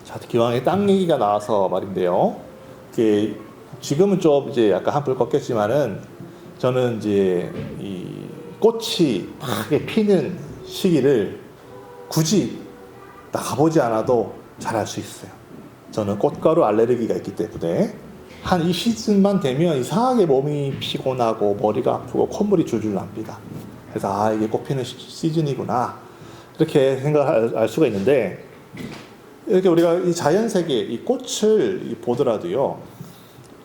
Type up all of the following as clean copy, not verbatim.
자, 기왕에 땅 얘기가 나와서 말인데요. 이게 지금은 좀 이제 약간 한풀 꺾였지만은 저는 이제 이 꽃이 막 피는 시기를 굳이 나가보지 않아도 잘 알 수 있어요. 저는 꽃가루 알레르기가 있기 때문에 한 이 시즌만 되면 이상하게 몸이 피곤하고 머리가 아프고 콧물이 줄줄 납니다. 그래서 이게 꽃 피는 시즌이구나 이렇게 생각을 알 수가 있는데, 이렇게 우리가 이 자연 세계 이 꽃을 보더라도요,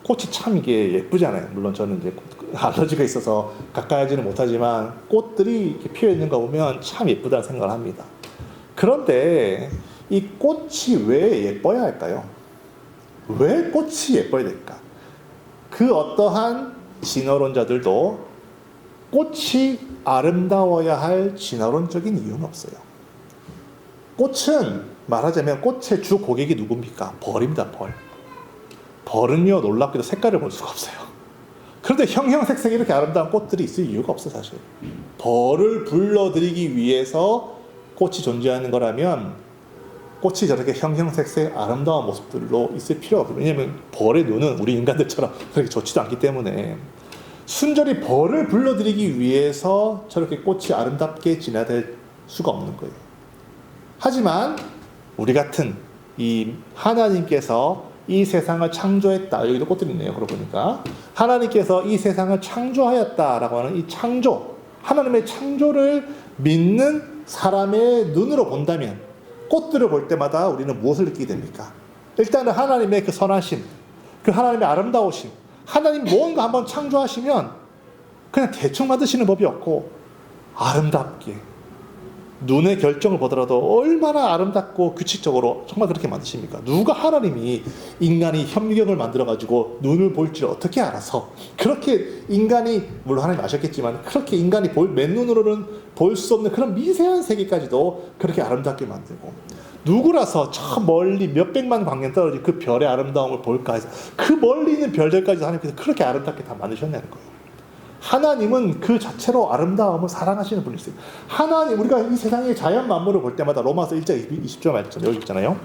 꽃이 참 이게 예쁘잖아요. 물론 저는 이제 알러지가 있어서 가까이 하지는 못하지만 꽃들이 이렇게 피어 있는 거 보면 참 예쁘다는 생각을 합니다. 그런데 이 꽃이 왜 예뻐야 할까요? 왜 꽃이 예뻐야 될까? 그 어떠한 진화론자들도 꽃이 아름다워야 할 진화론적인 이유는 없어요. 꽃은 말하자면 꽃의 주 고객이 누굽니까? 벌입니다. 벌. 벌은요, 놀랍게도 색깔을 볼 수가 없어요. 그런데 형형색색 이렇게 아름다운 꽃들이 있을 이유가 없어. 사실 벌을 불러들이기 위해서 꽃이 존재하는 거라면 꽃이 저렇게 형형색색 아름다운 모습들로 있을 필요가 없어요. 왜냐하면 벌의 눈은 우리 인간들처럼 그렇게 좋지도 않기 때문에 순전히 벌을 불러들이기 위해서 저렇게 꽃이 아름답게 진화될 수가 없는 거예요. 하지만 우리 같은 이 하나님께서 이 세상을 창조했다. 여기도 꽃들이 있네요. 그러고 보니까 하나님께서 이 세상을 창조하였다라고 하는 이 창조, 하나님의 창조를 믿는 사람의 눈으로 본다면 꽃들을 볼 때마다 우리는 무엇을 느끼게 됩니까? 일단은 하나님의 그 선하심, 그 하나님의 아름다우심, 하나님 무언가 한번 창조하시면 그냥 대충 만드시는 법이 없고 아름답게 눈의 결정을 보더라도 얼마나 아름답고 규칙적으로 정말 그렇게 만드십니까? 누가 하나님이 인간이 현미경을 만들어가지고 눈을 볼 줄 어떻게 알아서 그렇게 인간이, 물론 하나님 아셨겠지만 그렇게 인간이 맨눈으로는 볼 수 없는 그런 미세한 세계까지도 그렇게 아름답게 만들고, 누구라서 저 멀리 몇백만 광년 떨어진 그 별의 아름다움을 볼까 해서 그 멀리 있는 별들까지 하나님께서 그렇게 아름답게 다 만드셨냐는 거예요. 하나님은 그 자체로 아름다움을 사랑하시는 분이세요. 하나님, 우리가 이 세상의 자연 만물을 볼 때마다 로마서 1장 20절 말씀 여기 있잖아요.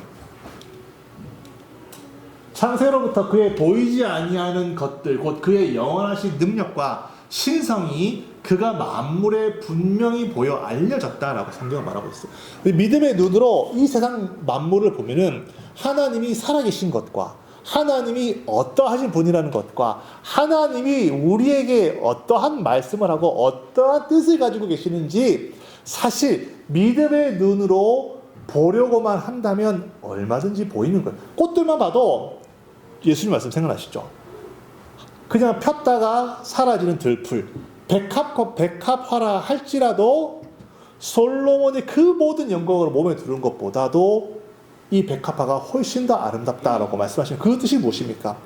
창세로부터 그의 보이지 아니하는 것들 곧 그의 영원하신 능력과 신성이 그가 만물에 분명히 보여 알려졌다라고 성경은 말하고 있어요. 믿음의 눈으로 이 세상 만물을 보면은 하나님이 살아계신 것과 하나님이 어떠하신 분이라는 것과 하나님이 우리에게 어떠한 말씀을 하고 어떠한 뜻을 가지고 계시는지 사실 믿음의 눈으로 보려고만 한다면 얼마든지 보이는 거예요. 꽃들만 봐도 예수님 말씀 생각나시죠? 그냥 폈다가 사라지는 들풀, 백합화라 할지라도 솔로몬의 그 모든 영광을 몸에 두른 것보다도 이 백합화가 훨씬 더 아름답다라고 말씀하시는 그 뜻이 무엇입니까?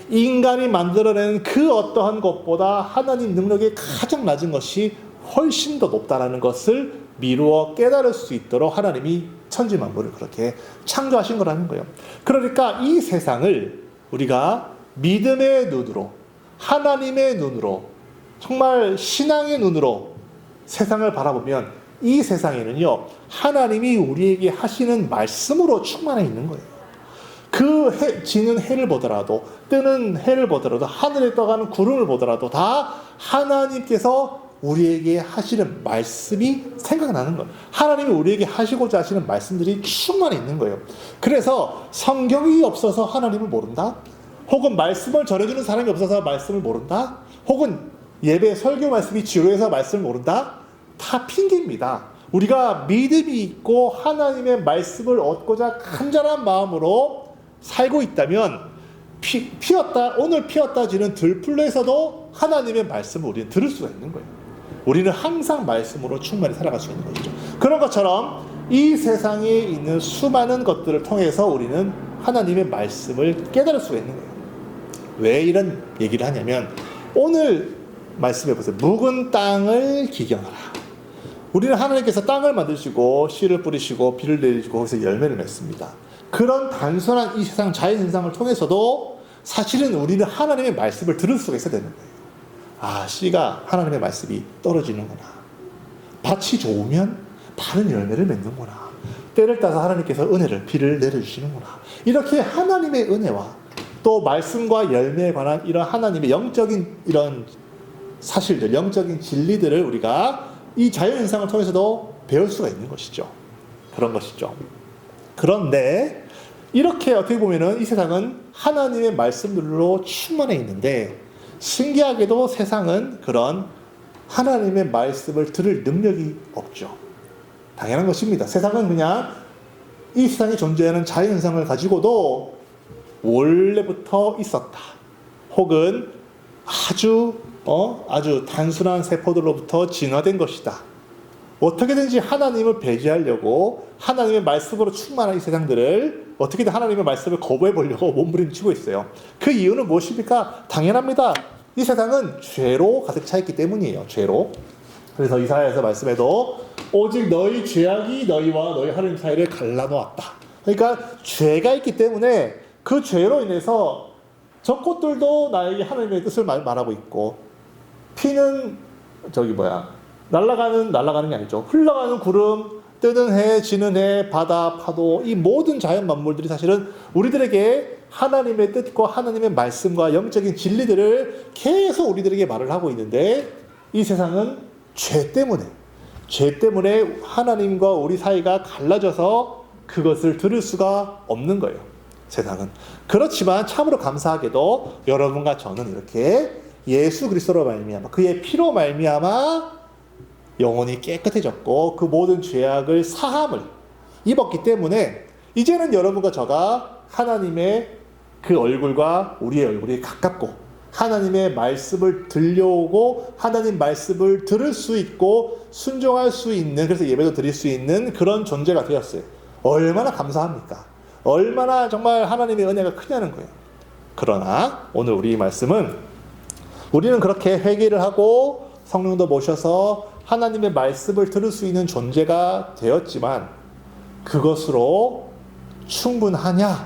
인간이 만들어낸 그 어떠한 것보다 하나님 능력이 가장 낮은 것이 훨씬 더 높다라는 것을 미루어 깨달을 수 있도록 하나님이 천지 만물을 그렇게 창조하신 거라는 거예요. 그러니까 이 세상을 우리가 믿음의 눈으로, 하나님의 눈으로, 정말 신앙의 눈으로 세상을 바라보면 이 세상에는요, 하나님이 우리에게 하시는 말씀으로 충만해 있는 거예요. 그 지는 해를 보더라도, 뜨는 해를 보더라도, 하늘에 떠가는 구름을 보더라도 다 하나님께서 우리에게 하시는 말씀이 생각나는 거예요. 하나님이 우리에게 하시고자 하시는 말씀들이 충만해 있는 거예요. 그래서 성경이 없어서 하나님을 모른다? 혹은 말씀을 전해주는 사람이 없어서 말씀을 모른다? 혹은 예배 설교 말씀이 지루해서 말씀을 모른다? 다 핑계입니다. 우리가 믿음이 있고 하나님의 말씀을 얻고자 간절한 마음으로 살고 있다면 오늘 피었다 지는 들풀에서도 하나님의 말씀을 우리는 들을 수가 있는 거예요. 우리는 항상 말씀으로 충만히 살아갈 수 있는 것이죠. 그런 것처럼 이 세상에 있는 수많은 것들을 통해서 우리는 하나님의 말씀을 깨달을 수가 있는 거예요. 왜 이런 얘기를 하냐면 오늘 말씀해 보세요. 묵은 땅을 기경하라. 우리는 하나님께서 땅을 만드시고 씨를 뿌리시고 비를 내리시고 거기서 열매를 맺습니다. 그런 단순한 이 세상 자연현상을 통해서도 사실은 우리는 하나님의 말씀을 들을 수가 있어야 되는 거예요. 아, 씨가 하나님의 말씀이 떨어지는구나. 밭이 좋으면 많은 열매를 맺는구나. 때를 따서 하나님께서 비를 내려주시는구나. 이렇게 하나님의 은혜와 또 말씀과 열매에 관한 이런 하나님의 영적인 이런 사실들, 영적인 진리들을 우리가 이 자연현상을 통해서도 배울 수가 있는 것이죠. 그런 것이죠. 그런데 이렇게 어떻게 보면은 이 세상은 하나님의 말씀들로 충만해 있는데 신기하게도 세상은 그런 하나님의 말씀을 들을 능력이 없죠. 당연한 것입니다. 세상은 그냥 이 세상에 존재하는 자연현상을 가지고도 원래부터 있었다. 혹은 아주 단순한 세포들로부터 진화된 것이다. 어떻게든지 하나님을 배제하려고 하나님의 말씀으로 충만한 이 세상들을 어떻게든 하나님의 말씀을 거부해 보려고 몸부림치고 있어요. 그 이유는 무엇입니까? 당연합니다. 이 세상은 죄로 가득 차 있기 때문이에요. 죄로. 그래서 이사야에서 말씀해도 오직 너희 죄악이 너희와 너희 하나님 사이를 갈라놓았다. 그러니까 죄가 있기 때문에 그 죄로 인해서 저 꽃들도 나에게 하나님의 뜻을 말하고 있고 피는 날아가는 게 아니죠. 흘러가는 구름, 뜨는 해, 지는 해, 바다, 파도, 이 모든 자연 만물들이 사실은 우리들에게 하나님의 뜻과 하나님의 말씀과 영적인 진리들을 계속 우리들에게 말을 하고 있는데 이 세상은 죄 때문에 하나님과 우리 사이가 갈라져서 그것을 들을 수가 없는 거예요. 세상은. 그렇지만 참으로 감사하게도 여러분과 저는 이렇게 예수 그리스도로 말미암아 그의 피로 말미암아 영혼이 깨끗해졌고 그 모든 죄악을 사함을 입었기 때문에 이제는 여러분과 저가 하나님의 그 얼굴과 우리의 얼굴이 가깝고 하나님의 말씀을 들려오고 하나님 말씀을 들을 수 있고 순종할 수 있는, 그래서 예배도 드릴 수 있는 그런 존재가 되었어요. 얼마나 감사합니까? 얼마나 정말 하나님의 은혜가 크냐는 거예요. 그러나 오늘 우리 말씀은 우리는 그렇게 회개를 하고 성령도 모셔서 하나님의 말씀을 들을 수 있는 존재가 되었지만 그것으로 충분하냐라고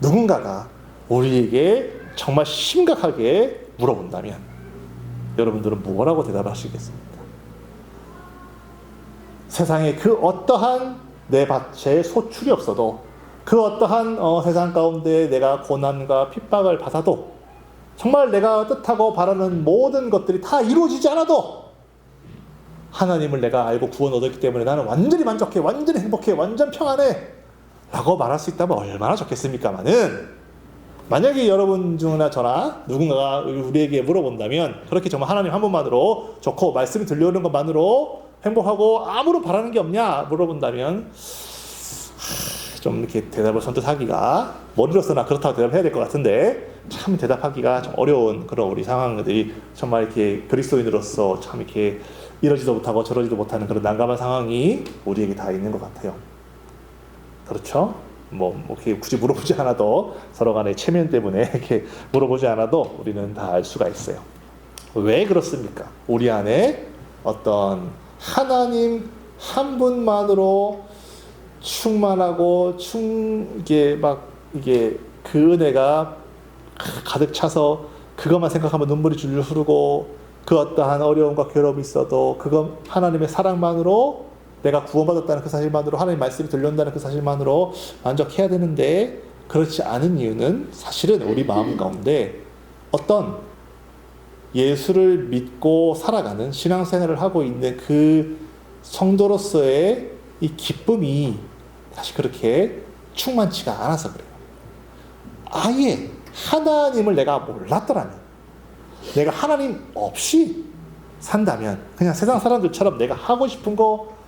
누군가가 우리에게 정말 심각하게 물어본다면 여러분들은 뭐라고 대답하시겠습니까? 세상에 그 어떠한 내 밭에 소출이 없어도 그 어떠한 세상 가운데 내가 고난과 핍박을 받아도 정말 내가 뜻하고 바라는 모든 것들이 다 이루어지지 않아도 하나님을 내가 알고 구원 얻었기 때문에 나는 완전히 만족해, 완전히 행복해, 완전 평안해 라고 말할 수 있다면 얼마나 좋겠습니까마는 만약에 여러분 중이나 저나 누군가가 우리에게 물어본다면 그렇게 정말 하나님 한 분만으로 좋고 말씀이 들려오는 것만으로 행복하고 아무런 바라는 게 없냐 물어본다면 좀 이렇게 대답을 선뜻 하기가 머리로서나 그렇다고 대답해야 될 것 같은데 참 대답하기가 좀 어려운 그런 우리 상황들이 정말 이렇게 그리스도인으로서 참 이렇게 이러지도 못하고 저러지도 못하는 그런 난감한 상황이 우리에게 다 있는 것 같아요. 그렇죠? 이렇게 굳이 물어보지 않아도 서로 간의 체면 때문에 이렇게 물어보지 않아도 우리는 다 알 수가 있어요. 왜 그렇습니까? 우리 안에 어떤 하나님 한 분만으로 충만하고 이게 그 은혜가 가득 차서 그것만 생각하면 눈물이 줄줄 흐르고 그 어떠한 어려움과 괴로움이 있어도 그건 하나님의 사랑만으로 내가 구원받았다는 그 사실만으로 하나님의 말씀이 들려온다는 그 사실만으로 만족해야 되는데 그렇지 않은 이유는 사실은 우리 마음 가운데 어떤 예수를 믿고 살아가는 신앙생활을 하고 있는 그 성도로서의 이 기쁨이 사실 그렇게 충만치가 않아서 그래요. 아예 하나님을 내가 몰랐더라면 내가 하나님 없이 산다면 그냥 세상 사람들처럼 내가 하고 싶은 거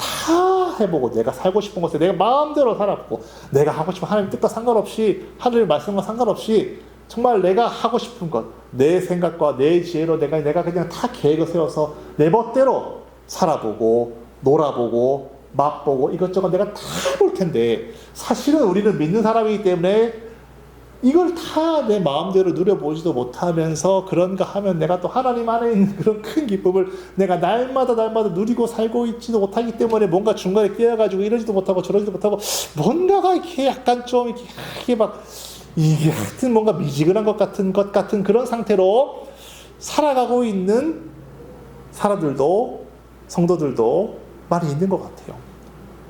다 해보고 내가 살고 싶은 것에 내가 마음대로 살아보고 내가 하고 싶은 하나님 뜻과 상관없이 하나님의 말씀과 상관없이 정말 내가 하고 싶은 것 내 생각과 내 지혜로 내가 그냥 다 계획을 세워서 내 멋대로 살아보고 놀아보고 맛보고 이것저것 내가 다 해볼 텐데 사실은 우리는 믿는 사람이기 때문에 이걸 다 내 마음대로 누려보지도 못하면서 그런가 하면 내가 또 하나님 안에 있는 그런 큰 기쁨을 내가 날마다 누리고 살고 있지도 못하기 때문에 뭔가 중간에 끼어가지고 이러지도 못하고 저러지도 못하고 뭔가가 이렇게 약간 좀 이렇게 막 이게 하여튼 뭔가 미지근한 것 같은 그런 상태로 살아가고 있는 사람들도 성도들도 많이 있는 것 같아요.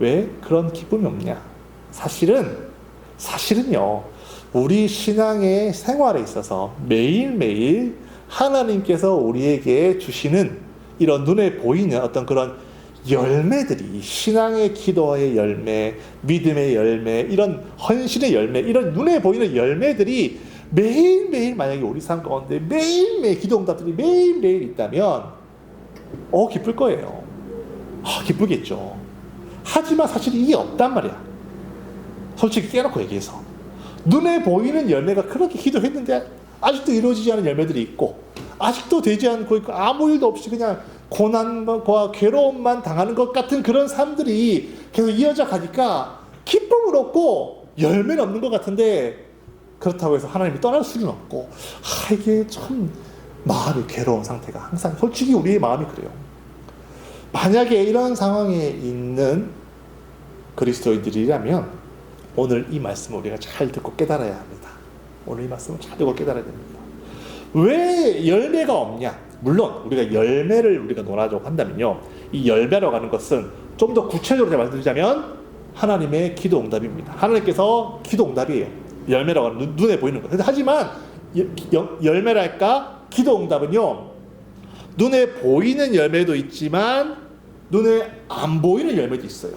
왜 그런 기쁨이 없냐? 사실은요, 우리 신앙의 생활에 있어서 매일매일 하나님께서 우리에게 주시는 이런 눈에 보이는 어떤 그런 열매들이, 신앙의 기도의 열매, 믿음의 열매, 이런 헌신의 열매, 이런 눈에 보이는 열매들이 매일매일 만약에 우리 삶 가운데 매일매일 기도 응답들이 매일매일 있다면 기쁠 거예요. 기쁘겠죠. 하지만 사실 이게 없단 말이야. 솔직히 깨놓고 얘기해서 눈에 보이는 열매가 그렇게 기도했는데 아직도 이루어지지 않은 열매들이 있고, 아직도 되지 않고 있고, 아무 일도 없이 그냥 고난과 괴로움만 당하는 것 같은 그런 삶들이 계속 이어져 가니까 기쁨을 얻고 열매는 없는 것 같은데, 그렇다고 해서 하나님이 떠날 수는 없고, 이게 참 마음이 괴로운 상태가 항상, 솔직히 우리의 마음이 그래요. 만약에 이런 상황에 있는 그리스도인들이라면 오늘 이 말씀을 우리가 잘 듣고 깨달아야 합니다. 오늘 이 말씀을 잘 듣고 깨달아야 됩니다. 왜 열매가 없냐? 물론 우리가 열매를 우리가 논하자고 한다면요, 이 열매라고 하는 것은 좀 더 구체적으로 말씀드리자면 하나님의 기도 응답입니다. 하나님께서 기도 응답이에요. 열매라고 하는 눈에 보이는 것. 하지만 열매랄까? 기도 응답은요, 눈에 보이는 열매도 있지만 눈에 안 보이는 열매도 있어요.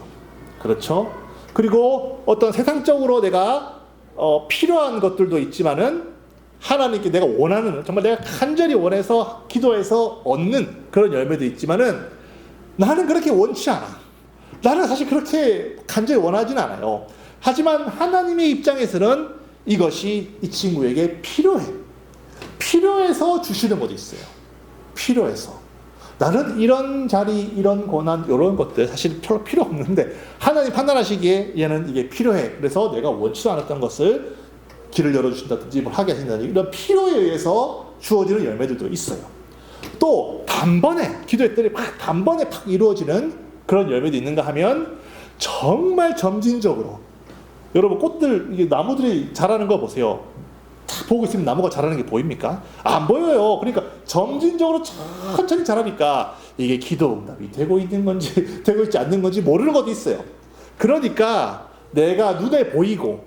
그렇죠? 그리고 어떤 세상적으로 내가 필요한 것들도 있지만은 하나님께 내가 원하는, 정말 내가 간절히 원해서 기도해서 얻는 그런 열매도 있지만은 나는 그렇게 원치 않아. 나는 사실 그렇게 간절히 원하진 않아요. 하지만 하나님의 입장에서는 이것이 이 친구에게 필요해. 필요해서 주시는 것도 있어요. 필요해서. 나는 이런 자리, 이런 고난, 이런 것들 사실 별로 필요 없는데 하나님 판단하시기에 얘는 이게 필요해. 그래서 내가 원치도 않았던 것을 길을 열어주신다든지 뭘 하게 하신다든지 이런 필요에 의해서 주어지는 열매들도 있어요. 또 단번에 기도했더니 단번에 이루어지는 그런 열매도 있는가 하면 정말 점진적으로, 여러분 꽃들, 이게 나무들이 자라는 거 보세요. 딱 보고 있으면 나무가 자라는 게 보입니까? 안 보여요. 그러니까 점진적으로 천천히 자라니까 이게 기도 응답이 되고 있는 건지 되고 있지 않는 건지 모르는 것도 있어요. 그러니까 내가 눈에 보이고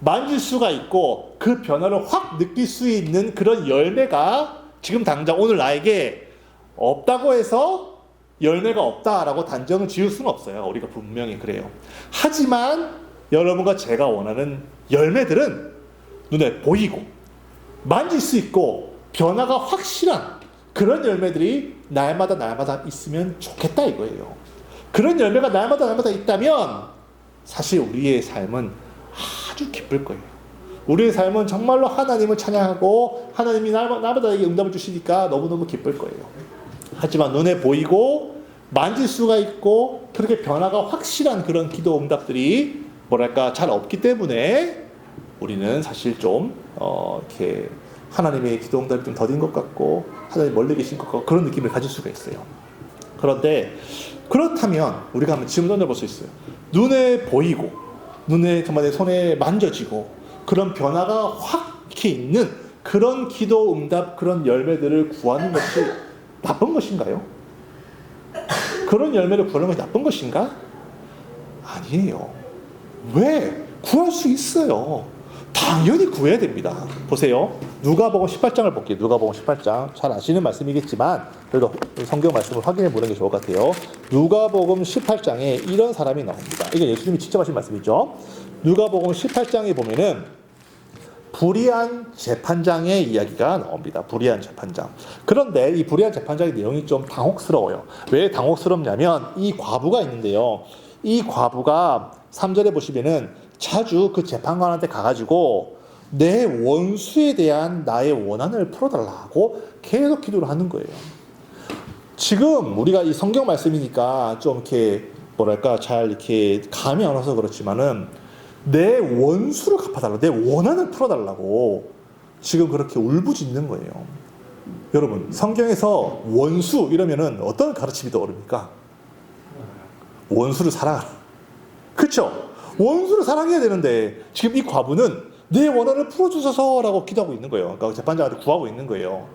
만질 수가 있고 그 변화를 확 느낄 수 있는 그런 열매가 지금 당장 오늘 나에게 없다고 해서 열매가 없다라고 단정을 지을 수는 없어요. 우리가 분명히 그래요. 하지만 여러분과 제가 원하는 열매들은 눈에 보이고 만질 수 있고 변화가 확실한 그런 열매들이 날마다 있으면 좋겠다 이거예요. 그런 열매가 날마다 있다면 사실 우리의 삶은 아주 기쁠 거예요. 우리의 삶은 정말로 하나님을 찬양하고 하나님이 날마다 응답을 주시니까 너무너무 기쁠 거예요. 하지만 눈에 보이고 만질 수가 있고 그렇게 변화가 확실한 그런 기도 응답들이 잘 없기 때문에 우리는 사실 좀 이렇게 하나님의 기도 응답이 좀 더딘 것 같고 하나님 멀리 계신 것 같고 그런 느낌을 가질 수가 있어요. 그런데 그렇다면 우리가 한번 지금 던져볼 수 있어요. 눈에 보이고 눈에 정말 내 손에 만져지고 그런 변화가 확 이렇게 있는 그런 기도 응답, 그런 열매들을 구하는 것이 나쁜 것인가요? 그런 열매를 구하는 것이 나쁜 것인가? 아니에요. 왜? 구할 수 있어요. 당연히 구해야 됩니다. 보세요. 누가복음 18장을 볼게요. 누가복음 18장. 잘 아시는 말씀이겠지만 그래도 성경 말씀을 확인해 보는 게 좋을 것 같아요. 누가복음 18장에 이런 사람이 나옵니다. 이게 예수님이 직접 하신 말씀이죠. 누가복음 18장에 보면은 불의한 재판장의 이야기가 나옵니다. 불의한 재판장. 그런데 이 불의한 재판장의 내용이 좀 당혹스러워요. 왜 당혹스럽냐면 이 과부가 있는데요. 이 과부가 3절에 보시면은 자주 그 재판관한테 가가지고 내 원수에 대한 나의 원한을 풀어달라고 계속 기도를 하는 거예요. 지금 우리가 이 성경 말씀이니까 좀 이렇게 잘 이렇게 감이 안 와서 그렇지만은 내 원수를 갚아달라, 내 원한을 풀어달라고 지금 그렇게 울부짖는 거예요. 여러분, 성경에서 원수 이러면은 어떤 가르침이 떠오릅니까? 원수를 사랑하라. 그쵸? 원수를 사랑해야 되는데 지금 이 과부는 내 원한을 풀어주소서라고 기도하고 있는 거예요. 그러니까 재판장한테 구하고 있는 거예요.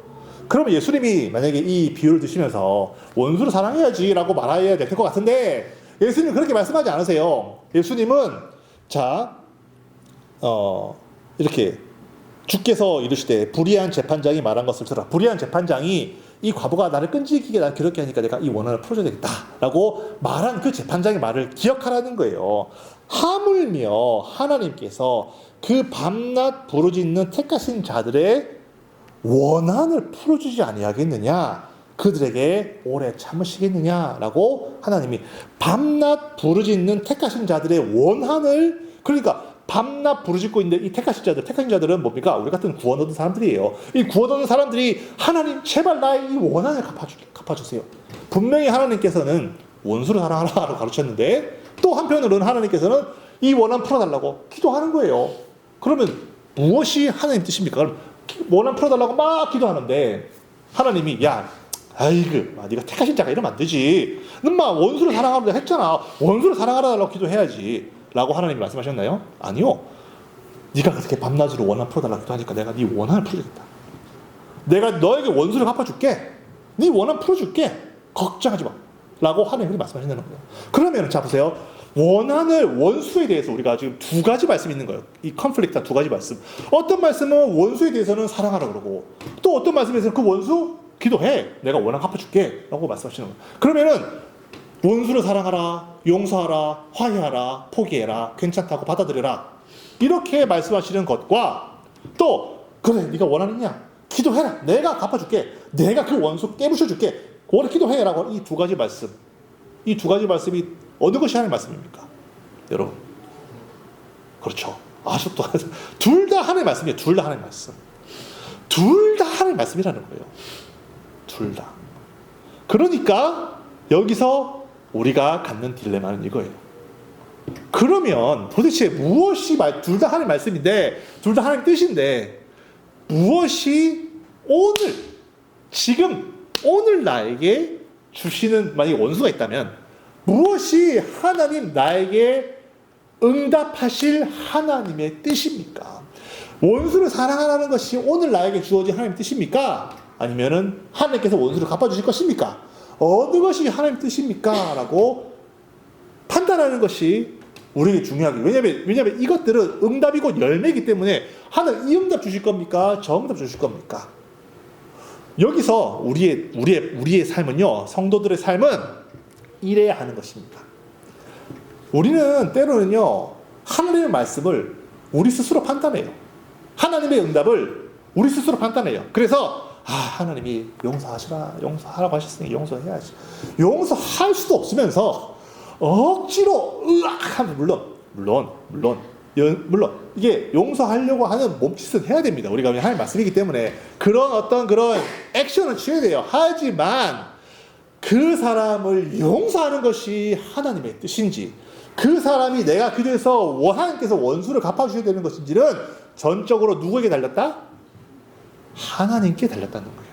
그러면 예수님이 만약에 이 비유를 드시면서 원수를 사랑해야지 라고 말해야 될 것 같은데 예수님은 그렇게 말씀하지 않으세요. 예수님은 자, 이렇게 주께서 이르시되 불의한 재판장이 말한 것을 들어라. 불의한 재판장이 이 과부가 나를 끈질기게 날 괴롭게 하니까 내가 이 원한을 풀어줘야 되겠다 라고 말한 그 재판장의 말을 기억하라는 거예요. 하물며 하나님께서 그 밤낮 부르짖는 택하신 자들의 원한을 풀어주지 아니하겠느냐, 그들에게 오래 참으시겠느냐라고 하나님이 밤낮 부르짖는 택하신 자들의 원한을, 그러니까 밤낮 부르짖고 있는데 이 택하신 자들은 뭡니까? 우리 같은 구원 얻은 사람들이에요. 이 구원 얻은 사람들이 하나님 제발 나의 이 원한을 갚아주세요. 분명히 하나님께서는 원수를 사랑하라고 가르쳤는데 또 한편으로는 하나님께서는 이 원한 풀어달라고 기도하는 거예요. 그러면 무엇이 하나님 뜻입니까? 그럼 원한 풀어달라고 막 기도하는데 하나님이 네가 택하신 자가 이러면 안 되지. 너마 원수를 사랑하라고 했잖아. 원수를 사랑하라고 기도해야지 라고 하나님이 말씀하셨나요? 아니요. 네가 그렇게 밤낮으로 원한 풀어달라고 기도하니까 내가 네 원한을 풀어주겠다. 내가 너에게 원수를 갚아줄게. 네 원한 풀어줄게. 걱정하지 마 라고 하나님이 말씀하신다는 거예요. 그러면 자 보세요. 원수에 대해서 우리가 지금 두 가지 말씀이 있는 거예요. 이 컨플릭트 두 가지 말씀. 어떤 말씀은 원수에 대해서는 사랑하라 그러고, 또 어떤 말씀에서는 그 원수 기도해. 내가 원한 갚아줄게 라고 말씀하시는 거예요. 그러면은 원수를 사랑하라, 용서하라, 화해하라, 포기해라, 괜찮다고 받아들여라, 이렇게 말씀하시는 것과 또 그래 네가 원하느냐 기도해라, 내가 갚아줄게, 내가 그 원수 깨부셔줄게, 오래 기도해라고, 이 두 가지 말씀, 이 두 가지 말씀이 어느 것이 하나님의 말씀입니까? 여러분, 그렇죠. 아주 또 둘 다 하나님의 말씀이에요. 둘 다 하나님의 말씀. 둘 다 하나님의 말씀이라는 거예요. 둘 다. 그러니까 여기서 우리가 갖는 딜레마는 이거예요. 그러면 도대체 무엇이 둘 다 하나님의 말씀인데, 둘 다 하나님의 뜻인데, 무엇이 오늘 나에게 주시는, 만약에 원수가 있다면 무엇이 하나님 나에게 응답하실 하나님의 뜻입니까? 원수를 사랑하라는 것이 오늘 나에게 주어진 하나님의 뜻입니까? 아니면은 하나님께서 원수를 갚아주실 것입니까? 어느 것이 하나님의 뜻입니까? 라고 판단하는 것이 우리에게 중요하게. 왜냐하면 이것들은 응답이고 열매이기 때문에 하나님 이 응답 주실 겁니까? 저 응답 주실 겁니까? 여기서 우리의 삶은요, 성도들의 삶은 이래야 하는 것입니다. 우리는 때로는요, 하나님의 말씀을 우리 스스로 판단해요. 하나님의 응답을 우리 스스로 판단해요. 그래서 하나님이 용서하라고 하셨으니 용서해야지. 용서할 수도 없으면서 억지로 하면 물론 이게 용서하려고 하는 몸짓은 해야 됩니다. 우리가 하나님 말씀이기 때문에 그런 액션은 취해야 돼요. 하지만 그 사람을 용서하는 것이 하나님의 뜻인지, 그 사람이 내가 그래서 하나님께서 원수를 갚아주셔야 되는 것인지는 전적으로 누구에게 달렸다? 하나님께 달렸다는 거예요.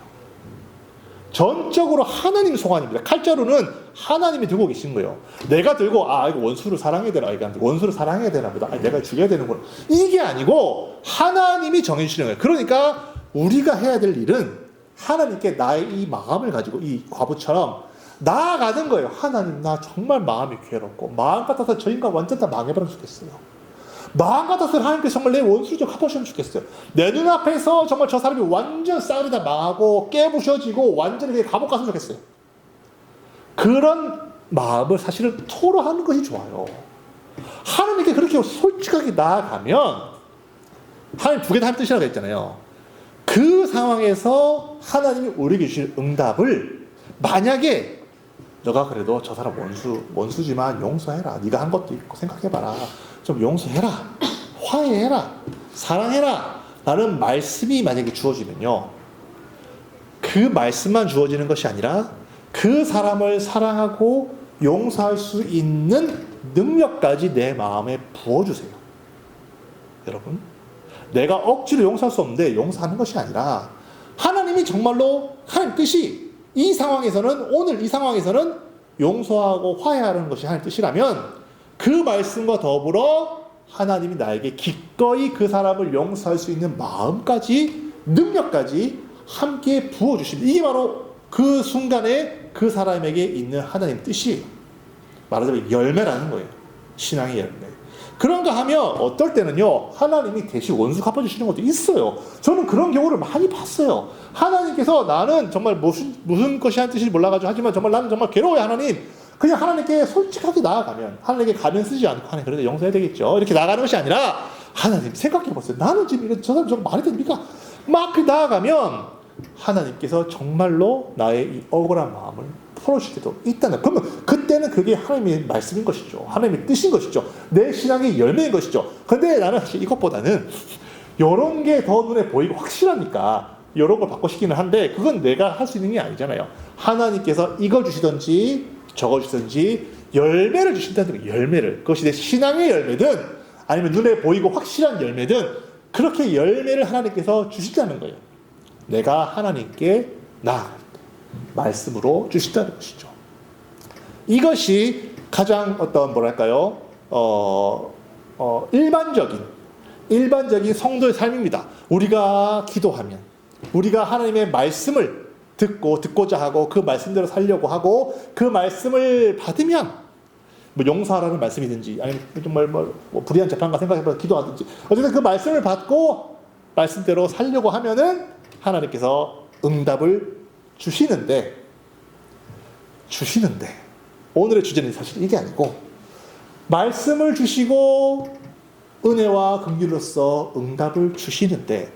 전적으로 하나님 소관입니다. 칼자루는 하나님이 들고 계신 거예요. 내가 들고 이거 원수를 사랑해야 되나, 원수를 사랑해야 되나 보다, 내가 죽여야 되는구나, 이게 아니고 하나님이 정해주시는 거예요. 그러니까 우리가 해야 될 일은 하나님께 나의 이 마음을 가지고 이 과부처럼 나아가는 거예요. 하나님, 나 정말 마음이 괴롭고 마음 같아서 저 인간 완전 다 망해버리면 좋겠어요. 마음 같아서 하나님께서 정말 내 원수를 좀 갚아주시면 좋겠어요. 내 눈앞에서 정말 저 사람이 완전 싸우리 다 망하고 깨부셔지고 완전히 감옥 갔으면 좋겠어요. 그런 마음을 사실은 토로하는 것이 좋아요. 하나님께 그렇게 솔직하게 나아가면, 하나님 두 개 다 한 뜻이라고 했잖아요. 그 상황에서 하나님이 우리에게 주실 응답을, 만약에 너가 그래도 저 사람 원수지만 용서해라, 네가 한 것도 있고 생각해봐라, 좀 용서해라, 화해해라, 사랑해라 라는 말씀이 만약에 주어지면요, 그 말씀만 주어지는 것이 아니라 그 사람을 사랑하고 용서할 수 있는 능력까지 내 마음에 부어주세요. 여러분, 내가 억지로 용서할 수 없는데 용서하는 것이 아니라 하나님이 정말로 하나님 뜻이 오늘 이 상황에서는 용서하고 화해하는 것이 하나님 뜻이라면, 그 말씀과 더불어 하나님이 나에게 기꺼이 그 사람을 용서할 수 있는 마음까지, 능력까지 함께 부어주십니다. 이게 바로 그 순간에 그 사람에게 있는 하나님 뜻이에요. 말하자면 열매라는 거예요. 신앙의 열매. 그런가 하면 어떨 때는요, 하나님이 대신 원수 갚아주시는 것도 있어요. 저는 그런 경우를 많이 봤어요. 하나님께서 나는 정말 무슨 것이 한 뜻인지 몰라가지고 하지만 정말 나는 정말 괴로워요, 하나님. 그냥 하나님께 솔직하게 나아가면, 하나님께 가면 쓰지 않고, 하나님 그래도 용서해야 되겠죠. 이렇게 나아가는 것이 아니라, 하나님 생각해보세요. 나는 지금 저 사람 정말 말이 됩니까? 막 나아가면, 하나님께서 정말로 나의 이 억울한 마음을 풀어줄 때도 있다는. 그러면 그때는 그게 하나님의 말씀인 것이죠. 하나님의 뜻인 것이죠. 내 신앙의 열매인 것이죠. 근데 나는 사실 이것보다는 이런 게 더 눈에 보이고 확실하니까 이런 걸 바꿔시키는 한데, 그건 내가 할 수 있는 게 아니잖아요. 하나님께서 이거 주시든지 저거 주시든지 열매를 주신다는 거예요. 열매를. 그것이 내 신앙의 열매든 아니면 눈에 보이고 확실한 열매든 그렇게 열매를 하나님께서 주신다는 거예요. 내가 하나님께 나아갈 때 말씀으로 주신다는 것이죠. 이것이 가장 어떤 뭐랄까요? 일반적인 성도의 삶입니다. 우리가 기도하면, 우리가 하나님의 말씀을 듣고자 하고 그 말씀대로 살려고 하고 그 말씀을 받으면, 뭐 용서하라는 말씀이든지 아니면 정말 뭐 불의한 재판과 생각해서 기도하든지 어쨌든 그 말씀을 받고 말씀대로 살려고 하면은 하나님께서 응답을 주시는데 오늘의 주제는 사실 이게 아니고, 말씀을 주시고 은혜와 긍휼로서 응답을 주시는데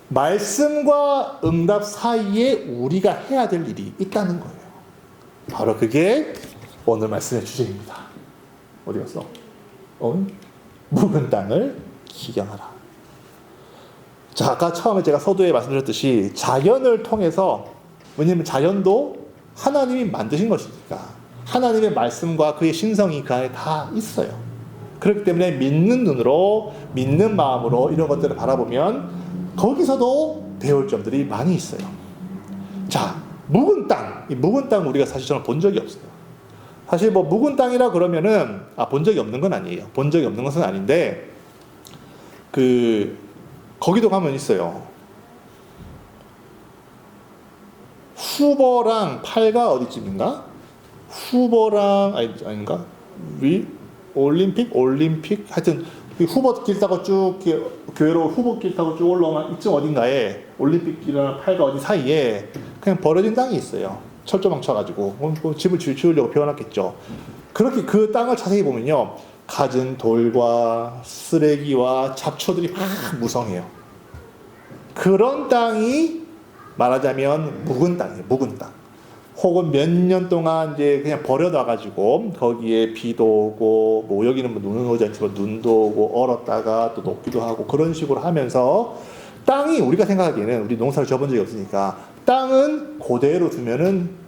말씀과 응답 사이에 우리가 해야 될 일이 있다는 거예요. 바로 그게 오늘 말씀의 주제입니다. 어디 갔어? 묵은 땅을 기경하라. 자, 아까 처음에 제가 서두에 말씀드렸듯이 자연을 통해서, 왜냐하면 자연도 하나님이 만드신 것이니까 하나님의 말씀과 그의 신성이 그 안에 다 있어요. 그렇기 때문에 믿는 눈으로, 믿는 마음으로 이런 것들을 바라보면 거기서도 배울 점들이 많이 있어요. 자, 묵은 땅. 이 묵은 땅 우리가 사실 저는 본 적이 없어요. 사실 뭐 묵은 땅이라 그러면은 본 적이 없는 건 아니에요. 본 적이 없는 것은 아닌데 거기도 가면 있어요. 후보랑 팔가 어디쯤인가? 후보랑 아닌가? 올림픽 하여튼 후보 길 타고 쭉 교회로 후보 길 타고 쭉 올라오면 이쯤 어딘가에 올림픽길이랑 팔가 어디 사이에 그냥 버려진 땅이 있어요. 철조망 쳐가지고 집을 지으려고 배워놨겠죠. 그렇게 그 땅을 자세히 보면요, 갖은 돌과 쓰레기와 잡초들이 막 무성해요. 그런 땅이 말하자면 묵은 땅이에요. 묵은 땅. 혹은 몇 년 동안 이제 그냥 버려놔가지고 거기에 비도 오고, 뭐 여기는 뭐 눈은 오지 않지만 눈도 오고 얼었다가 또 녹기도 하고 그런 식으로 하면서 땅이, 우리가 생각하기에는 우리 농사를 져본 적이 없으니까 땅은 그대로 두면은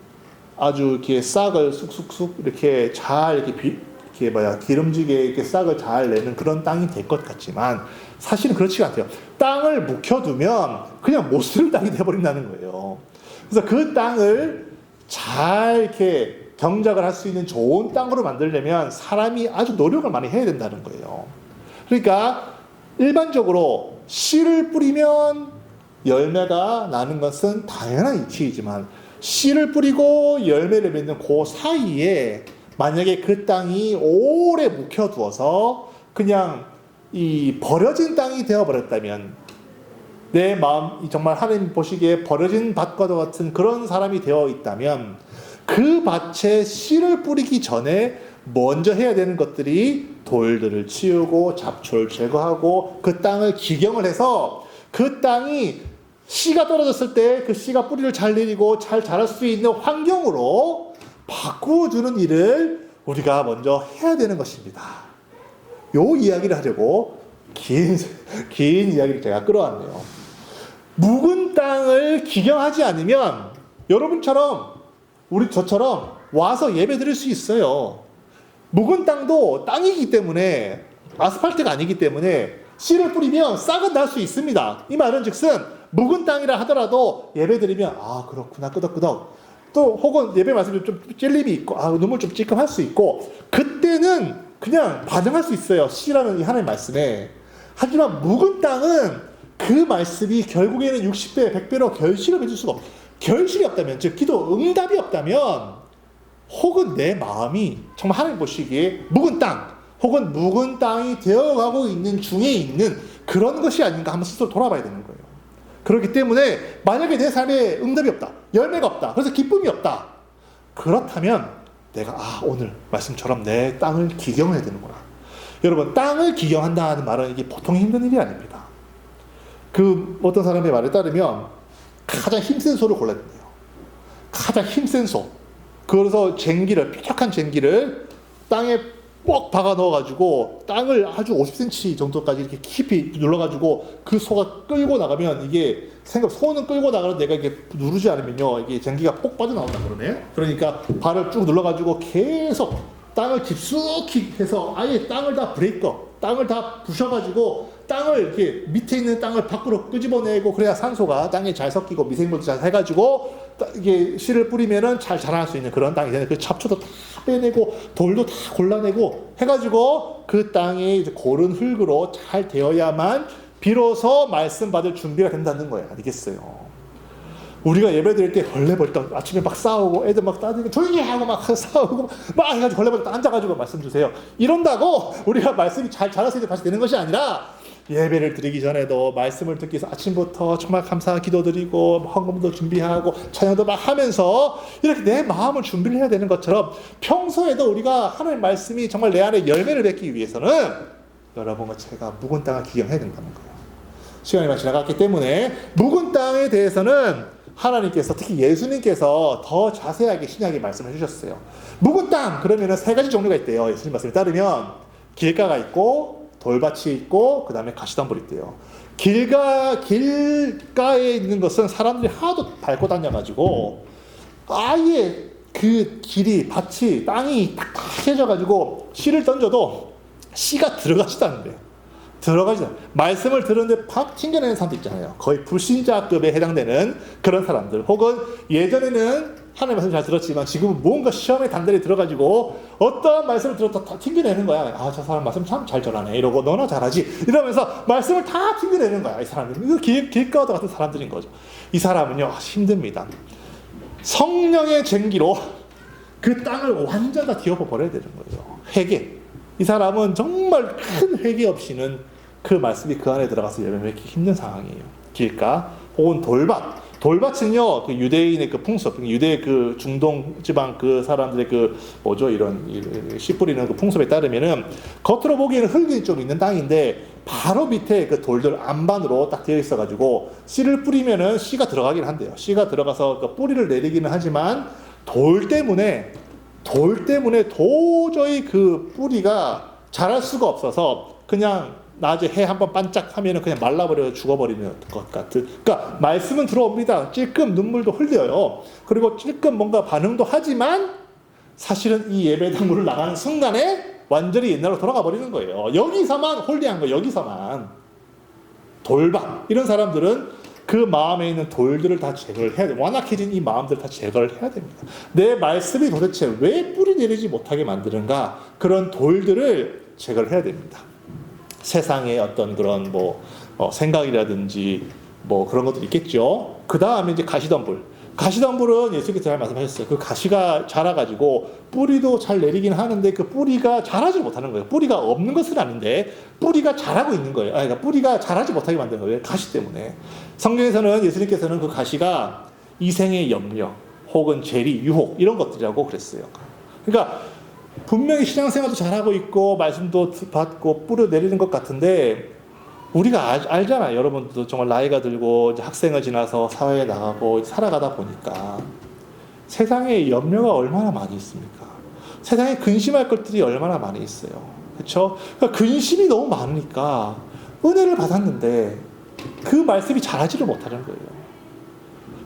아주 이렇게 싹을 쑥쑥쑥 이렇게 잘 기름지게 이렇게 싹을 잘 내는 그런 땅이 될 것 같지만 사실은 그렇지가 않대요. 땅을 묵혀두면 그냥 못 쓸 땅이 돼버린다는 거예요. 그래서 그 땅을 잘 이렇게 경작을 할 수 있는 좋은 땅으로 만들려면 사람이 아주 노력을 많이 해야 된다는 거예요. 그러니까 일반적으로 씨를 뿌리면 열매가 나는 것은 당연한 이치이지만 씨를 뿌리고 열매를 맺는 그 사이에 만약에 그 땅이 오래 묵혀두어서 그냥 이 버려진 땅이 되어버렸다면, 내 마음 정말 하나님 보시기에 버려진 밭과도 같은 그런 사람이 되어 있다면 그 밭에 씨를 뿌리기 전에 먼저 해야 되는 것들이 돌들을 치우고 잡초를 제거하고 그 땅을 기경을 해서 그 땅이 씨가 떨어졌을 때 그 씨가 뿌리를 잘 내리고 잘 자랄 수 있는 환경으로 바꾸어주는 일을 우리가 먼저 해야 되는 것입니다. 요 이야기를 하려고 긴 이야기를 제가 끌어왔네요. 묵은 땅을 기경하지 않으면 여러분처럼 저처럼 와서 예배 드릴 수 있어요. 묵은 땅도 땅이기 때문에, 아스팔트가 아니기 때문에 씨를 뿌리면 싹은 날 수 있습니다. 이 말은 즉슨 묵은 땅이라 하더라도 예배 드리면 그렇구나 끄덕끄덕, 또 혹은 예배 말씀에 좀 찔림이 있고 눈물 좀 찔끔할 수 있고 그때는 그냥 반응할 수 있어요. 씨라는 이 하나님의 말씀에. 하지만 묵은 땅은 그 말씀이 결국에는 60배, 100배로 결실을 맺을 수가 없어요. 결실이 없다면, 즉 기도 응답이 없다면 혹은 내 마음이 정말 하나님 보시기에 묵은 땅 혹은 묵은 땅이 되어가고 있는 중에 있는 그런 것이 아닌가 한번 스스로 돌아봐야 되는 거예요. 그렇기 때문에 만약에 내 삶에 응답이 없다, 열매가 없다, 그래서 기쁨이 없다, 그렇다면 내가 오늘 말씀처럼 내 땅을 기경해야 되는구나. 여러분, 땅을 기경한다는 말은 이게 보통 힘든 일이 아닙니다. 어떤 사람의 말에 따르면 가장 힘센 소를 골라야 된대요. 가장 힘센 소. 그래서 뾰족한 쟁기를 땅에 뻑 박아 넣어가지고 땅을 아주 50cm 정도까지 이렇게 깊이 눌러가지고 그 소가 끌고 나가면 이게 소는 끌고 나가는데 내가 이게 누르지 않으면요 이게 쟁기가 폭 빠져나온다 그러네. 그러니까 발을 쭉 눌러가지고 계속 땅을 깊숙이 해서 아예 땅을 다 땅을 다 부셔가지고 땅을 이렇게 밑에 있는 땅을 밖으로 끄집어내고 그래야 산소가 땅에 잘 섞이고 미생물도 잘 해가지고 이게 씨를 뿌리면은 잘 자랄 수 있는 그런 땅이 되는 그 잡초도 다 빼내고 돌도 다 골라내고 해가지고 그 땅에 이제 고른 흙으로 잘 되어야만 비로소 말씀 받을 준비가 된다는 거예요. 알겠어요? 우리가 예배 드릴 때 벌레벌떡 아침에 막 싸우고 애들 막 따지고 조용히 하고 막 싸우고 막 해가지고 벌레벌떡 앉아가지고 말씀 주세요. 이런다고 우리가 말씀이 잘 자라서 이제 다시 되는 것이 아니라 예배를 드리기 전에도 말씀을 듣기 위해서 아침부터 정말 감사 기도드리고 헌금도 준비하고 찬양도 막 하면서 이렇게 내 마음을 준비를 해야 되는 것처럼 평소에도 우리가 하나님 말씀이 정말 내 안에 열매를 맺기 위해서는 여러분과 제가 묵은 땅을 기경해야 된다는 거예요. 시간이 많이 지나갔기 때문에 묵은 땅에 대해서는 하나님께서 특히 예수님께서 더 자세하게 신약에 말씀해 주셨어요. 묵은 땅 그러면은 세 가지 종류가 있대요. 예수님 말씀에 따르면 길가가 있고 돌밭이 있고 그 다음에 가시덤불이 있대요. 길가에 있는 것은 사람들이 하도 밟고 다녀가지고 아예 그 길이 밭이 땅이 딱딱해져가지고 씨를 던져도 씨가 들어가지도 않는데요. 말씀을 들었는데 팍 튕겨내는 사람도 있잖아요. 거의 불신자급에 해당되는 그런 사람들. 혹은 예전에는 하나님 말씀 잘 들었지만 지금은 뭔가 시험에 단단히 들어가지고 어떠한 말씀을 들었다 다 튕겨내는 거야. 저 사람 말씀 참 잘 전하네. 이러고 너나 잘하지. 이러면서 말씀을 다 튕겨내는 거야. 이 사람은. 이거 길가와 같은 사람들인 거죠. 이 사람은요, 힘듭니다. 성령의 쟁기로 그 땅을 완전 다 뒤엎어 버려야 되는 거예요. 회개. 이 사람은 정말 큰 회개 없이는 그 말씀이 그 안에 들어가서 열매 맺기 힘든 상황이에요. 길가 혹은 돌밭은요, 그 유대인의 그 풍습, 유대 그 중동 지방 그 사람들의 이런 씨 뿌리는 그 풍습에 따르면은 겉으로 보기에는 흙이 좀 있는 땅인데 바로 밑에 그 돌들 안반으로 딱 되어 있어가지고 씨를 뿌리면은 씨가 들어가긴 한대요. 씨가 들어가서 그 뿌리를 내리기는 하지만 돌 때문에 도저히 그 뿌리가 자랄 수가 없어서 그냥 낮에 해 한번 반짝하면은 그냥 말라버려 죽어버리는 것 같은. 그러니까 말씀은 들어옵니다. 찔끔 눈물도 흘려요. 그리고 찔끔 뭔가 반응도 하지만 사실은 이 예배당으로 나가는 순간에 완전히 옛날로 돌아가 버리는 거예요. 여기서만 홀리한 거예요. 여기서만. 돌밭 이런 사람들은 그 마음에 있는 돌들을 다 제거를 해야 돼요. 완악해진 이 마음들을 다 제거를 해야 됩니다. 내 말씀이 도대체 왜 뿌리 내리지 못하게 만드는가, 그런 돌들을 제거를 해야 됩니다. 세상의 어떤 그런 생각이라든지 그런 것들이 있겠죠. 그 다음에 이제 가시덤불은 예수님께서 잘 말씀하셨어요. 그 가시가 자라가지고 뿌리도 잘 내리긴 하는데 그 뿌리가 자라지 못하는 거예요. 뿌리가 없는 것은 아닌데 뿌리가 자라고 있는 거예요. 그러니까 뿌리가 자라지 못하게 만드는 거예요. 가시 때문에. 성경에서는 예수님께서는 그 가시가 이생의 염려 혹은 재리, 유혹 이런 것들이라고 그랬어요. 그러니까 분명히 신앙생활도 잘하고 있고 말씀도 받고 뿌려 내리는 것 같은데 우리가 알잖아요. 여러분들도 정말 나이가 들고 이제 학생을 지나서 사회에 나가고 살아가다 보니까 세상에 염려가 얼마나 많이 있습니까? 세상에 근심할 것들이 얼마나 많이 있어요. 그렇죠? 그러니까 근심이 너무 많으니까 은혜를 받았는데 그 말씀이 자라지를 못하는 거예요.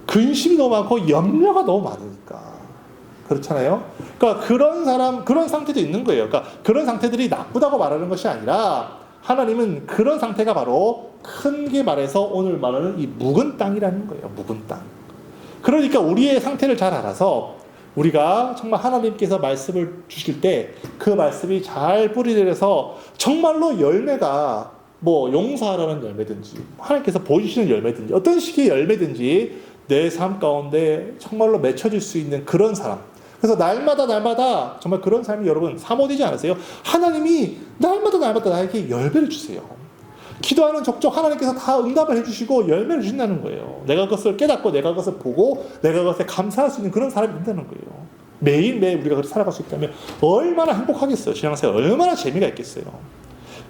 근심이 너무 많고 염려가 너무 많으니까. 그렇잖아요. 그러니까 그런 상태도 있는 거예요. 그러니까 그런 상태들이 나쁘다고 말하는 것이 아니라 하나님은 그런 상태가 바로 크게 말해서 오늘 말하는 이 묵은 땅이라는 거예요. 묵은 땅. 그러니까 우리의 상태를 잘 알아서 우리가 정말 하나님께서 말씀을 주실 때 그 말씀이 잘 뿌리내려서 정말로 열매가 용서하라는 열매든지 하나님께서 보여주시는 열매든지 어떤 식의 열매든지 내 삶 가운데 정말로 맺혀질 수 있는 그런 사람, 그래서 날마다 정말 그런 삶이 여러분 사모되지 않으세요? 하나님이 날마다 나에게 열매를 주세요. 기도하는 족족 하나님께서 다 응답을 해주시고 열매를 주신다는 거예요. 내가 그것을 깨닫고 내가 그것을 보고 내가 그것에 감사할 수 있는 그런 사람이 된다는 거예요. 매일매일 우리가 그렇게 살아갈 수 있다면 얼마나 행복하겠어요. 신앙생활 얼마나 재미가 있겠어요.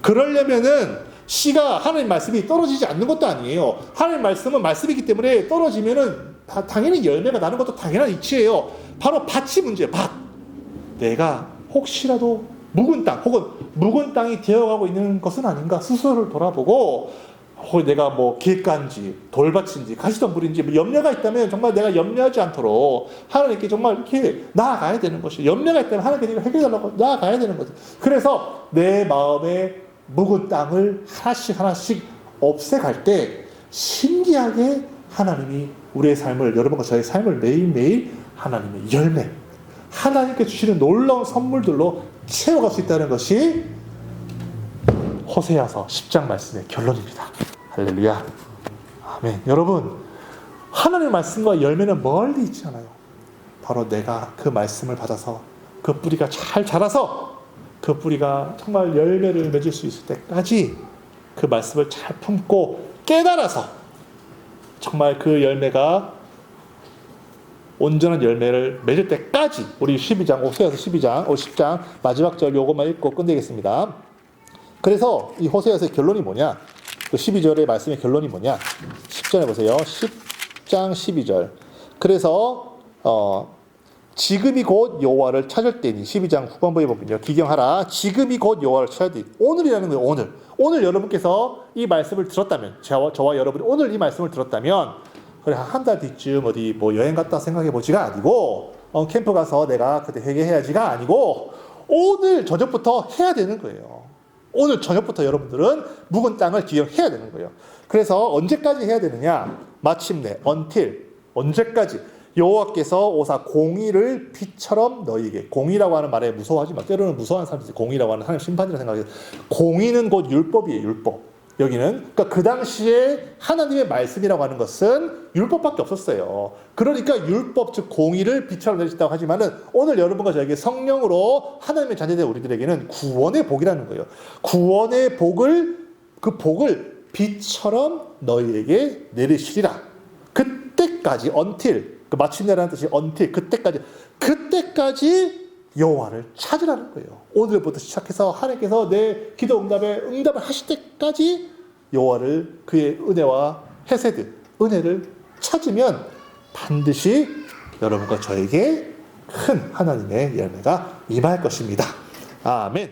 그러려면은 씨가 하나님 말씀이 떨어지지 않는 것도 아니에요. 하나님 말씀은 말씀이기 때문에 떨어지면은 당연히 열매가 나는 것도 당연한 이치예요. 바로 밭이 문제예요. 밭. 내가 혹시라도 묵은 땅 혹은 묵은 땅이 되어가고 있는 것은 아닌가 스스로를 돌아보고 내가 뭐 길가인지 돌밭인지 가시덤불인지 뭐 염려가 있다면 정말 내가 염려하지 않도록 하나님께 정말 이렇게 나아가야 되는 것이에요. 염려가 있다면 하나님께 해결하려고 나아가야 되는 거죠. 그래서 내 마음에 묵은 땅을 하나씩 없애갈 때 신기하게 하나님이 우리의 삶을 여러분과 저의 삶을 매일매일 하나님의 열매 하나님께 주시는 놀라운 선물들로 채워갈 수 있다는 것이 호세아서 10장 말씀의 결론입니다. 할렐루야. 아멘. 여러분, 하나님의 말씀과 열매는 멀리 있지 않아요. 바로 내가 그 말씀을 받아서 그 뿌리가 잘 자라서 그 뿌리가 정말 열매를 맺을 수 있을 때까지 그 말씀을 잘 품고 깨달아서 정말 그 열매가 온전한 열매를 맺을 때까지 우리 12장, 호세아서 12장, 10장 마지막 절 요것만 읽고 끝내겠습니다. 그래서 이 호세아서의 결론이 뭐냐? 그 12절의 말씀의 결론이 뭐냐? 10절에 보세요. 10장 12절. 그래서 지금이 곧 여호와를 찾을 때니 12장 후반부에 보면요. 기경하라. 지금이 곧 여호와를 찾을 때니. 오늘이라는 거예요. 오늘. 오늘 여러분께서 이 말씀을 들었다면 저와 여러분이 오늘 이 말씀을 들었다면 그래 한 달 뒤쯤 어디 뭐 여행 갔다 생각해 보지가 아니고 캠프 가서 내가 그때 회개해야지가 아니고 오늘 저녁부터 해야 되는 거예요. 오늘 저녁부터 여러분들은 묵은 땅을 기경해야 되는 거예요. 그래서 언제까지 해야 되느냐? 마침내 until 언제까지? 여호와께서 오사 공의를 빛처럼 너희에게 공의라고 하는 말에 무서워하지 마. 때로는 무서워하는 사람들이 공의라고 하는 하나님 심판이라고 생각해요. 공의는 곧 율법이에요. 율법. 여기는 그러니까 그 당시에 하나님의 말씀이라고 하는 것은 율법밖에 없었어요. 그러니까 율법 즉 공의를 빛처럼 내리셨다고 하지만은 오늘 여러분과 저에게 성령으로 하나님의 자녀된 우리들에게는 구원의 복이라는 거예요. 구원의 복을 그 복을 빛처럼 너희에게 내리시리라. 그때까지 until 그 마침내라는 뜻이 until 그때까지 여호와를 찾으라는 거예요. 오늘부터 시작해서 하나님께서 내 기도 응답을 하실 때까지 여호와를 그의 은혜와 헤세드, 은혜를 찾으면 반드시 여러분과 저에게 큰 하나님의 열매가 임할 것입니다. 아멘.